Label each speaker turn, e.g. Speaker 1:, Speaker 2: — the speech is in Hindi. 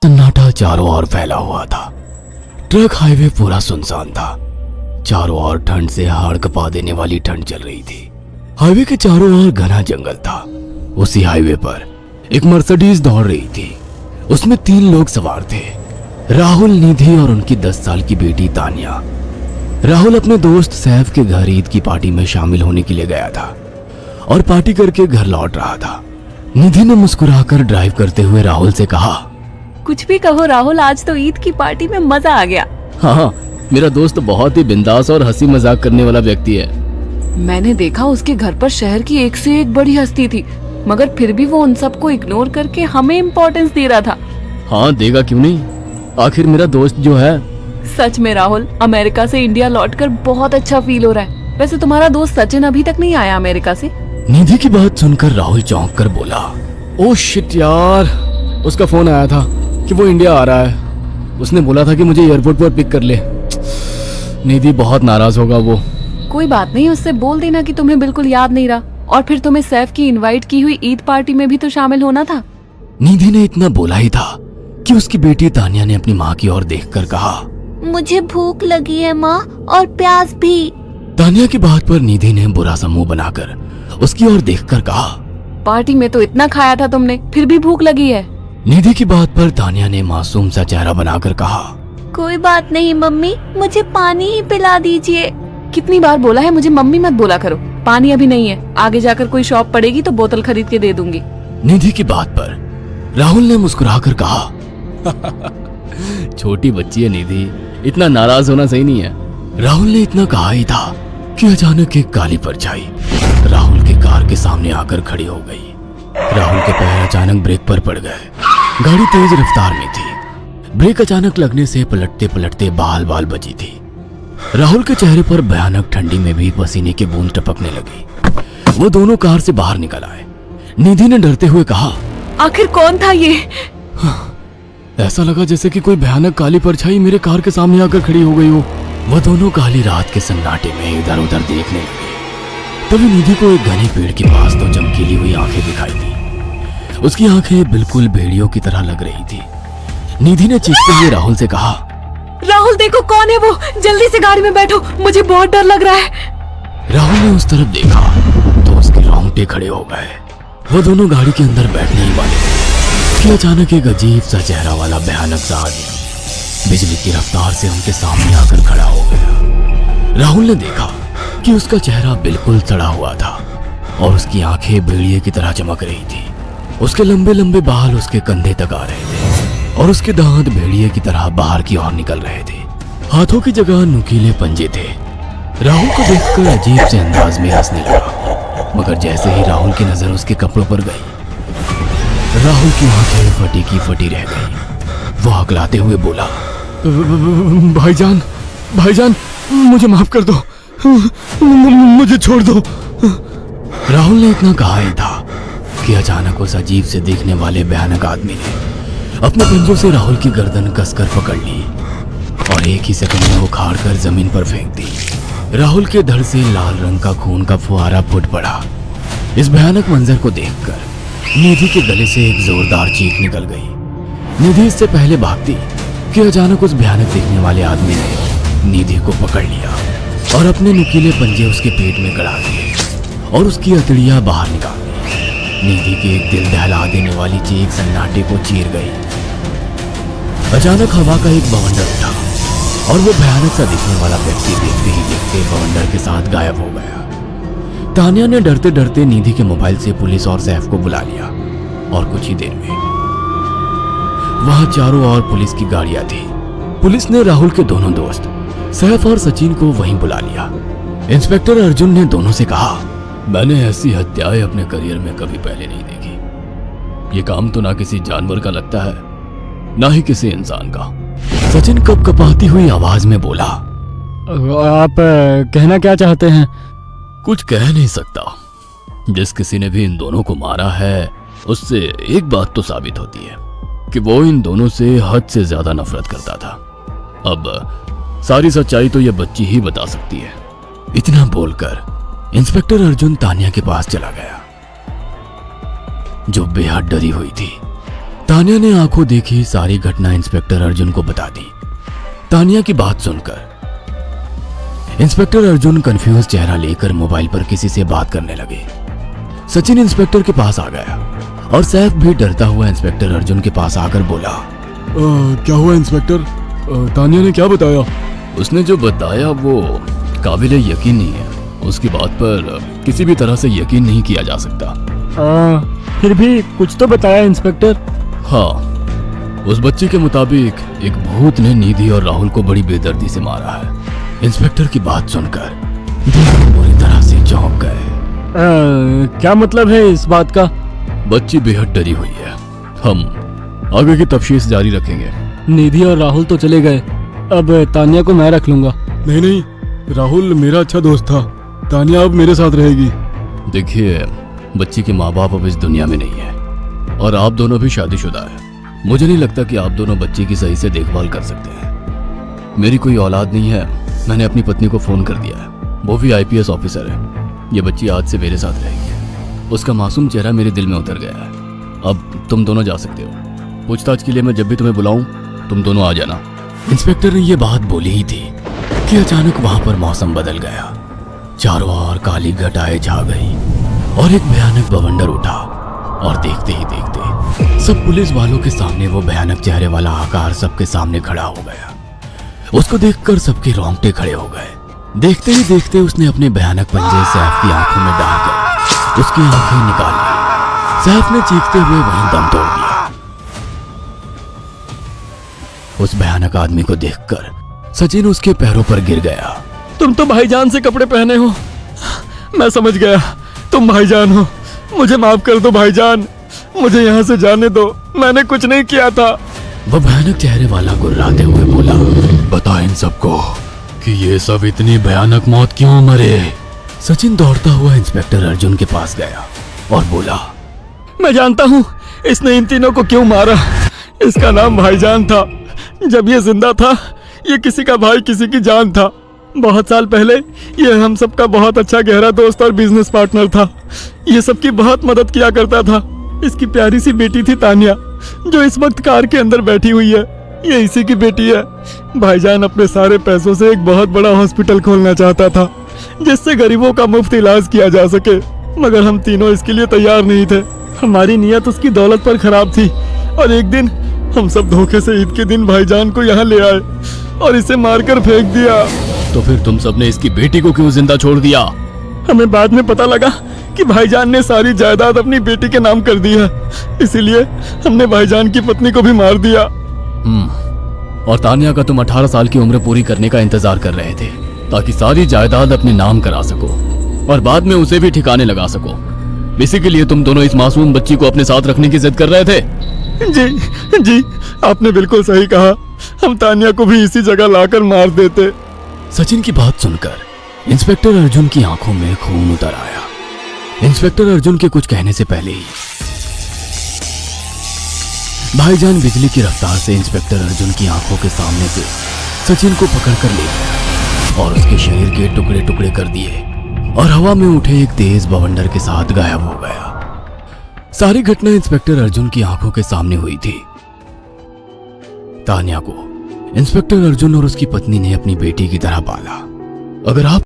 Speaker 1: सन्नाटा चारों ओर फैला हुआ था। ट्रक हाईवे पूरा सुनसान था। चारों ओर ठंड से हाड़ कपा देने वाली ठंड चल रही थी। हाईवे के चारों ओर घना जंगल था। उसी हाईवे पर एक मर्सिडीज दौड़ रही थी। उसमें 3 लोग सवार थे, राहुल, निधि और उनकी 10 साल की बेटी तानिया। राहुल अपने दोस्त सैफ के घर ईद की पार्टी में शामिल होने के लिए गया था और पार्टी करके घर लौट रहा था। निधि ने मुस्कुराकर ड्राइव करते हुए राहुल से कहा,
Speaker 2: कुछ भी कहो राहुल, आज तो ईद की पार्टी में मजा आ गया।
Speaker 1: हाँ, मेरा दोस्त बहुत ही बिंदास और हंसी मजाक करने वाला व्यक्ति है।
Speaker 2: मैंने देखा उसके घर पर शहर की एक से एक बड़ी हस्ती थी, मगर फिर भी वो उन सबको इग्नोर करके हमें इम्पोर्टेंस दे रहा था।
Speaker 1: हाँ, देगा क्यों नहीं, आखिर मेरा दोस्त जो है।
Speaker 2: सच में राहुल, अमेरिका से इंडिया लौटकर बहुत अच्छा फील हो रहा है। वैसे तुम्हारा दोस्त सचिन अभी तक नहीं आया अमेरिका से?
Speaker 1: निधि की बात सुनकर राहुल चौंक कर बोला, ओह शिट यार, उसका फोन आया था कि वो इंडिया आ रहा है। उसने बोला था कि मुझे एयरपोर्ट पर पिक कर ले। निधि बहुत नाराज होगा वो।
Speaker 2: कोई बात नहीं, उससे बोल देना कि तुम्हें बिल्कुल याद नहीं रहा, और फिर तुम्हें सैफ की इनवाइट की हुई ईद पार्टी में भी तो शामिल होना था।
Speaker 1: निधि ने इतना बोला ही था कि उसकी बेटी तानिया ने अपनी माँ की ओर देखकर कहा,
Speaker 3: मुझे भूख लगी है माँ, और प्यास भी।
Speaker 1: तानिया की बात पर निधि ने बुरा सा मुंह बनाकर उसकी ओर देखकर कहा,
Speaker 2: पार्टी में तो इतना खाया था तुमने, फिर भी भूख लगी है?
Speaker 1: निधि की बात पर तानिया ने मासूम सा चेहरा बनाकर कहा,
Speaker 3: कोई बात नहीं मम्मी, मुझे पानी ही पिला दीजिए।
Speaker 2: कितनी बार बोला है मुझे मम्मी मत बोला करो। पानी अभी नहीं है, आगे जाकर कोई शॉप पड़ेगी तो बोतल खरीद के दे दूंगी।
Speaker 1: निधि की बात पर राहुल ने मुस्कुराकर कहा, छोटी बच्ची है निधि, इतना नाराज होना सही नहीं है। राहुल ने इतना कहा ही था कि अचानक एक काली परछाई राहुल की कार के सामने आकर खड़ी हो गई। राहुल के पैर अचानक ब्रेक पर पड़ गए। गाड़ी तेज रफ्तार में थी। ब्रेक अचानक लगने से पलटते पलटते बाल बाल बची थी। राहुल के चेहरे पर भयानक ठंडी में भी पसीने की बूंद टपकने लगी। वो दोनों कार से बाहर निकल आए। निधि ने डरते हुए कहा,
Speaker 2: आखिर कौन था ये?
Speaker 1: ऐसा लगा जैसे कि कोई भयानक काली परछाई मेरे कार के सामने आकर खड़ी हो गई हो। वह दोनों काली रात के सन्नाटे में इधर उधर देखने लगे। तभी निधि को एक घने पेड़ के पास दो चमकीली हुई आंखें दिखाई दी। उसकी आंखें बिल्कुल भेड़ियों की तरह लग रही थी। निधि ने चीखते हुए राहुल से कहा,
Speaker 2: राहुल देखो कौन है वो, जल्दी से गाड़ी में बैठो, मुझे बहुत डर लग रहा है।
Speaker 1: राहुल ने उस तरफ देखा तो उसके रोंगटे खड़े हो गए। वो दोनों गाड़ी के अंदर बैठने ही वाले थे कि अचानक एक अजीब सा चेहरा वाला भयानक सा आदमी बिजली की रफ्तार से उनके सामने आकर खड़ा हो गया। राहुल ने देखा कि उसका चेहरा बिल्कुल सड़ा हुआ था और उसकी आंखें भेड़िए की तरह चमक रही थी। उसके लंबे लंबे बाल उसके कंधे तक आ रहे थे और उसके दांत भेड़िए की तरह बाहर की ओर निकल रहे थे। हाथों की जगह नुकीले पंजे थे। राहुल को देखकर अजीब से अंदाज में हंसने लगा, मगर जैसे ही राहुल की नजर उसके कपड़ों पर गई, राहुल की आंखें फटी की फटी रह गई। वो हकलाते हुए बोला, भाईजान, भाईजान, मुझे माफ कर दो, मुझे छोड़ दो। राहुल ने इतना कहा ही था कि अचानक उस अजीब से दिखने वाले भयानक आदमी ने अपने पंजों से राहुल की गर्दन कसकर पकड़ ली और एक ही सेकंड में उखाड़ कर जमीन पर फेंक दी। राहुल के धड़ से लाल रंग का खून का फुहारा फूट पड़ा। इस भयानक मंजर को देखकर निधि के गले से एक जोरदार चीख निकल गई। निधि इससे पहले भागती कि अचानक उस भयानक दिखने वाले आदमी ने निधि को पकड़ लिया और अपने नुकीले पंजे उसके पेट में गड़ा दिए और उसकी अतड़ियां बाहर निकाल दी। निधि की एक दिल दहला देने वाली चीख सन्नाटे को चीर गई। अचानक हवा का एक बवंडर उठा और वो भयानक सा दिखने वाला व्यक्ति देखते ही देखते बवंडर के साथ गायब हो गया। तानिया ने डरते डरते निधि के मोबाइल से पुलिस और सैफ को बुला लिया और कुछ ही देर में वहां चारों ओर पुलिस की गाड़ियां थी। पुलिस ने राहुल के दोनों दोस्त सैफ और सचिन को वहीं बुला लिया। इंस्पेक्टर अर्जुन ने दोनों से कहा, मैंने ऐसी हत्याएं अपने करियर में कभी पहले नहीं देखी। ये काम तो ना किसी जानवर का लगता है, ना ही किसी इंसान का। सचिन कपकपाती हुई आवाज में बोला,
Speaker 4: आप कहना क्या चाहते हैं?
Speaker 1: कुछ कह नहीं सकता। जिस किसी ने भी इन दोनों को मारा है उससे एक बात तो साबित होती है कि वो इन दोनों से हद से ज्यादा नफरत करता था। अब सारी सच्चाई तो ये बच्ची ही बता सकती है। इतना बोलकर इंस्पेक्टर अर्जुन तानिया के पास चला गया जो बेहद डरी हुई थी। तानिया ने आंखों देखी सारी घटना इंस्पेक्टर अर्जुन को बता दी। तानिया की बात सुनकर इंस्पेक्टर अर्जुन कंफ्यूज चेहरा लेकर मोबाइल पर किसी से बात करने लगे। सचिन इंस्पेक्टर के पास आ गया और सैफ भी डरता हुआ इंस्पेक्टर अर्जुन के पास आकर बोला,
Speaker 4: क्या हुआ इंस्पेक्टर? तानिया ने क्या बताया?
Speaker 1: उसने जो बताया वो काबिले यकीन नहीं है। उसकी बात पर किसी भी तरह से यकीन नहीं किया जा सकता।
Speaker 4: फिर भी कुछ तो बताया इंस्पेक्टर।
Speaker 1: हाँ, उस बच्ची के मुताबिक एक भूत ने निधि और राहुल को बड़ी बेदर्दी से मारा है। इंस्पेक्टर की बात सुनकर दोनों बुरी तरह से चौंक गए।
Speaker 4: क्या मतलब है इस बात का?
Speaker 1: बच्ची बेहद डरी हुई है। हम आगे की तफ्तीश जारी रखेंगे।
Speaker 4: निधि और राहुल तो चले गए, अब तानिया को मैं रख लूंगा। नहीं, राहुल मेरा अच्छा दोस्त था। तानिया अब मेरे साथ रहेगी।
Speaker 1: देखिए, बच्ची के माँ बाप अब इस दुनिया में नहीं है और आप दोनों भी शादीशुदा है। मुझे नहीं लगता कि आप दोनों बच्ची की सही से देखभाल कर सकते हैं। मेरी कोई औलाद नहीं है। मैंने अपनी पत्नी को फोन कर दिया है, वो भी आईपीएस ऑफिसर है। ये बच्ची आज से मेरे साथ रहेगी। उसका मासूम चेहरा मेरे दिल में उतर गया है। अब तुम दोनों जा सकते हो। पूछताछ के लिए मैं जब भी तुम्हें बुलाऊं तुम दोनों आ जाना। इंस्पेक्टर ने ये बात बोली ही थी कि अचानक वहां पर मौसम बदल गया। चारों ओर काली घटाएं छा गई और एक भयानक बवंडर उठा और देखते ही देखते सब पुलिस वालों के सामने वो भयानक चेहरे वाला आकार सबके सामने खड़ा हो गया। उसको देखकर सबके रोंगटे खड़े हो गए। देखते ही देखते उसने अपने भयानक पंजे सैफ की आंखों में डालकर उसकी आंखें निकाल ली। सैफ ने चीखते हुए वहीं दम तोड़ दिया। उस भयानक आदमी को देखकर सचिन उसके पैरों पर गिर गया।
Speaker 4: तुम तो भाईजान से कपड़े पहने हो। मैं समझ गया, तुम भाईजान हो। मुझे माफ कर दो भाईजान, मुझे यहाँ से जाने दो। मैंने कुछ नहीं किया था।
Speaker 1: वह भयानक चेहरे वाला गुर्राते हुए बोला, बता इन सबको कि ये सब इतनी भयानक मौत क्यों मरे। सचिन दौड़ता हुआ इंस्पेक्टर अर्जुन के पास गया और बोला,
Speaker 4: मैं जानता हूँ इसने इन तीनों को क्यों मारा। इसका नाम भाईजान था। जब ये जिंदा था ये किसी का भाई किसी की जान था। बहुत साल पहले ये हम सबका बहुत अच्छा गहरा दोस्त और बिजनेस पार्टनर था। ये सबकी बहुत मदद किया करता था। इसकी प्यारी सी बेटी थी तानिया, जो इस वक्त कार के अंदर बैठी हुई है। ये इसी की बेटी है। भाईजान अपने सारे पैसों से एक बहुत बड़ा हॉस्पिटल खोलना चाहता था जिससे गरीबों का मुफ्त इलाज किया जा सके, मगर हम तीनों इसके लिए तैयार नहीं थे। हमारी नीयत उसकी दौलत पर खराब थी और एक दिन हम सब धोखे से ईद के दिन भाईजान को यहाँ ले आए और इसे मारकर फेंक दिया।
Speaker 1: तो फिर तुम सबने इसकी बेटी को क्यों जिंदा छोड़ दिया?
Speaker 4: हमें बाद में पता लगा कि भाईजान ने सारी जायदाद अपनी बेटी के नाम कर दी है, इसीलिए हमने भाईजान की पत्नी को भी मार दिया।
Speaker 1: और तानिया का तुम 18 साल की उम्र पूरी करने का इंतजार कर रहे थे ताकि सारी जायदाद अपने नाम करा सको और बाद में उसे भी ठिकाने लगा सको। इसी के लिए तुम दोनों इस मासूम बच्ची को अपने साथ रखने की जिद कर रहे थे।
Speaker 4: जी, आपने बिल्कुल सही कहा। हम तानिया को भी इसी जगह लाकर मार देते।
Speaker 1: सचिन की बात सुनकर इंस्पेक्टर अर्जुन की आंखों में खून उतर आया। इंस्पेक्टर अर्जुन के कुछ कहने से पहले ही भाईजान बिजली की रफ्तार से इंस्पेक्टर अर्जुन की आंखों के सामने से सचिन को पकड़कर ले गया और उसके शरीर के टुकड़े टुकड़े कर दिए और हवा में उठे एक तेज बवंडर के साथ गायब हो गया। सारी घटना इंस्पेक्टर अर्जुन की आंखों के सामने हुई थी। तानिया को इंस्पेक्टर अर्जुन और उसकी पत्नी ने अपनी बेटी की तरह पाला। अगर आप